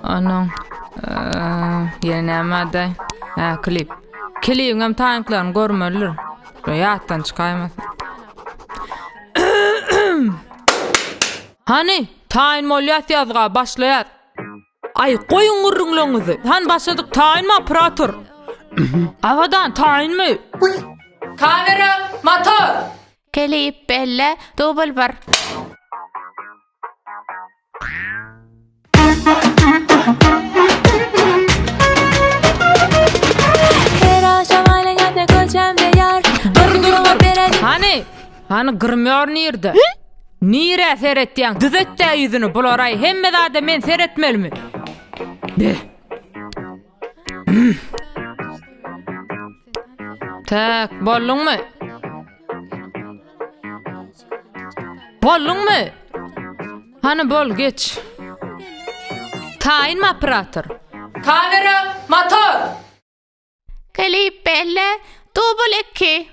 Anan yenemede klip. Klipim tanklan görmelidir. Yattan çıkaymaz. Hani tayin molyat yazga başlayat. Ay koyun gurrunluğunuzu. Han başladık tayin mi operator? Avadan tayin mi? Kamera, motor. Klip belle double bar. Hani gırmıyor nirdi? Nire seyrettiyen düzette yüzünü bularay hemme da men seyretmeli mi? Tak, bollun mu? Bollun mu? Hani bol geç. Tayin mi operator? Kamera, motor. Klip belle double 2.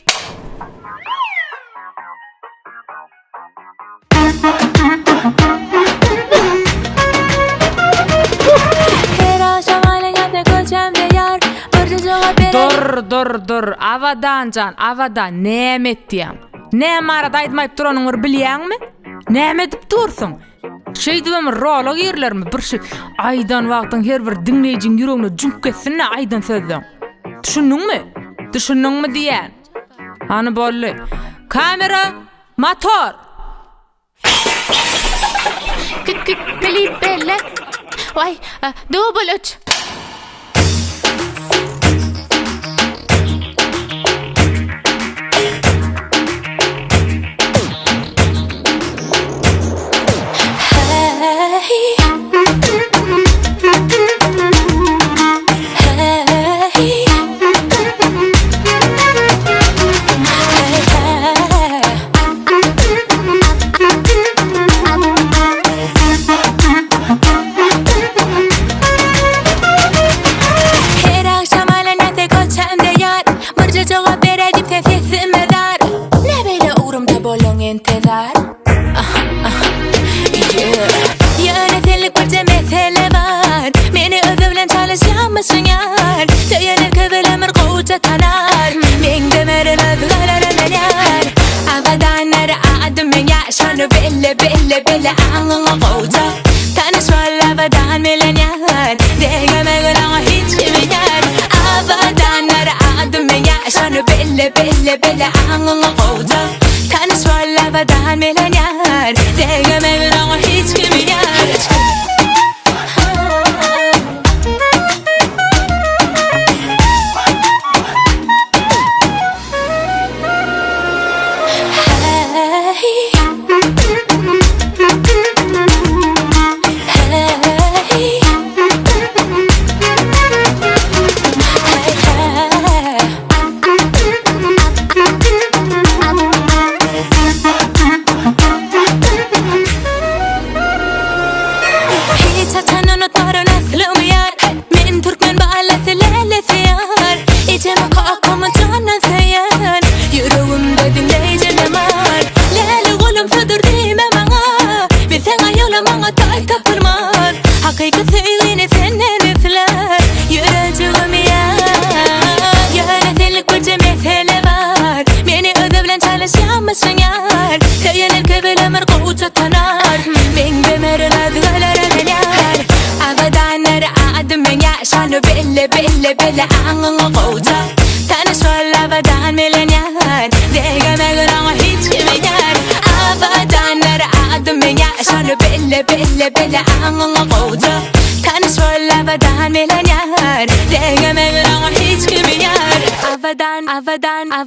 Dur. Avadan can, avadan nemet diyem. Ne marada aytmayıp duranıngır bilýän mi? Näme dip dursun? Şeýdibem rolo girlermi? Bir şey aydan wagtyň her bir dinleýijiň ýüregine junk etsinne aydan sözden. Düşündiňmi? Düşündiňmi diýän? Hani bolly. Kamera, motor. Klip belle. Vay, double 3. Yönetillik bir mesele var. Meni özüblen çalışamazsın yar. Söylenir köbelemir koğuca tanar. Men demerin özgalerim ben yar. Avadanları adım ben yaşanı belle anına koğuca. Tanışmalı avadan melen yar. Degemeğin ağa hiç kimin yar. Avadanları adım ben yaşanı belle anına koğuca. Tanışmalı avadan melen yar. Degemeğin ağa hiç kimin yar. Belle anına koğuca. Tanışmalı avadan melen yar. Degemeğin ağa hiç kimin yar. Avadanları adım ben yaşanı belle anına koğuca. Tanışmalı avadan melen yar. Degemeğin ağa hiç kimin yar. Avadan